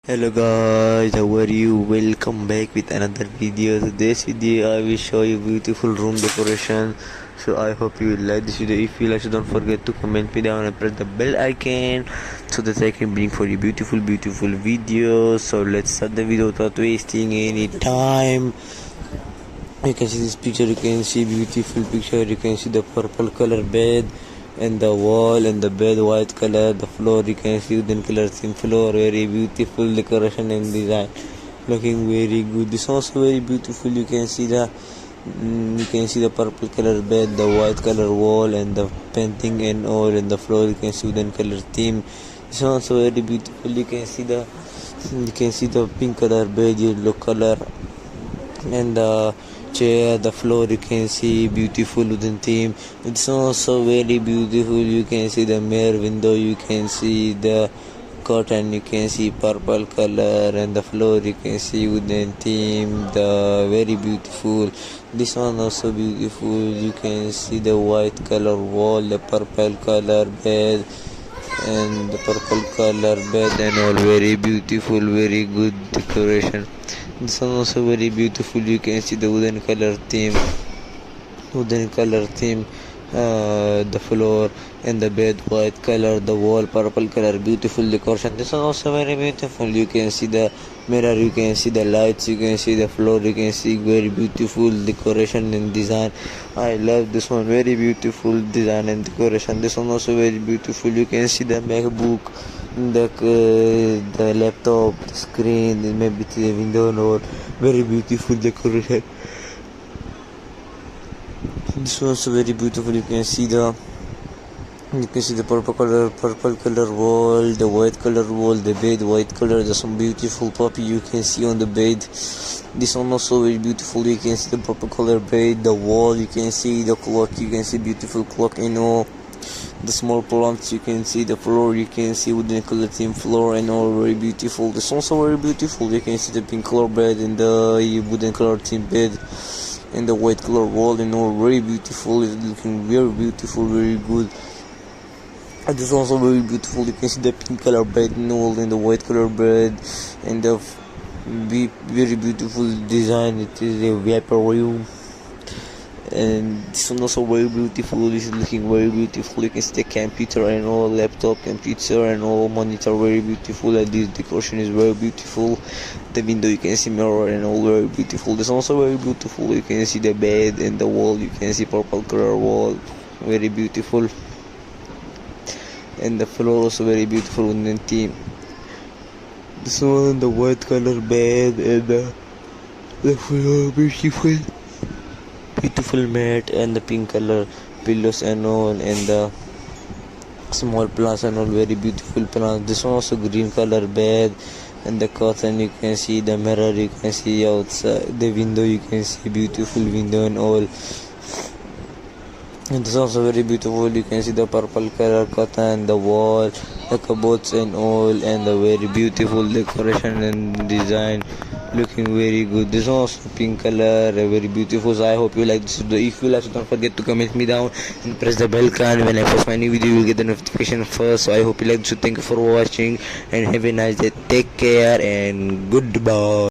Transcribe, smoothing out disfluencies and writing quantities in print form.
Hello guys, how are you? Welcome back with another video. Today's video I will show you beautiful room decoration. So I hope you will like this video. If you like, so don't forget to comment me down and press the bell icon so that I can bring for you beautiful videos. So let's start the video without wasting any time. You can see this picture, you can see beautiful picture, you can see the purple color bed and the wall and the bed white color, the floor you can see wooden color theme floor, very beautiful decoration and design, looking very good. This also very beautiful. You can see the purple color bed, the white color wall and the painting and all, and the floor you can see wooden color theme. This also very beautiful. You can see the pink color bed, yellow color and the chair, the floor you can see beautiful wooden theme. It's also very beautiful. You can see the mirror window, you can see the curtain, you can see purple color, and the floor you can see wooden theme, the very beautiful. This one also beautiful. You can see the white color wall, the purple color bed and the purple color bed and all, very beautiful, very good decoration. This one also very beautiful. You can see the wooden color theme, the floor and the bed white color, the wall purple color, beautiful decoration. This one also very beautiful. You can see the mirror, you can see the lights, you can see the floor, you can see very beautiful decoration and design. I love this one, very beautiful design and decoration. This one also very beautiful. You can see the MacBook, the laptop, the screen, maybe the window note, very beautiful decoration. This one also very beautiful. You can see the purple color wall, the white color wall, the bed white color. There's some beautiful puppy you can see on the bed. This one also very beautiful. You can see the purple color bed, the wall, you can see the clock, you can see beautiful clock and all. The small plants, you can see the floor, you can see wooden color theme floor and all, very beautiful. This also very beautiful. You can see the pink color bed and the wooden color theme bed and the white color wall and all, very beautiful. It's looking very beautiful, very good. And this also very beautiful. You can see the pink color bed and all, and the white color bed and the very beautiful design. It is a vapor room. And this one also very beautiful. This is looking very beautiful. You can see the computer and all, laptop, computer and all, monitor, very beautiful. And this decoration is very beautiful. The window you can see mirror and all, very beautiful. This also very beautiful. You can see the bed and the wall, you can see purple color wall, very beautiful. And the floor also very beautiful wooden theme. This one, the white color bed and the floor beautiful mat and the pink color pillows and all, and the small plants and all, very beautiful plants. This one also green color bed and the curtain, you can see the mirror, you can see outside the window, you can see beautiful window and all. And this is also very beautiful. You can see the purple color curtain, the wall, the cupboards and all, and the very beautiful decoration and design, looking very good. This is also pink color, very beautiful. So I hope you like this video. If you like, so don't forget to comment me down and press the bell icon. When I post my new video, you will get the notification first. So I hope you like this. So thank you for watching and have a nice day. Take care and goodbye.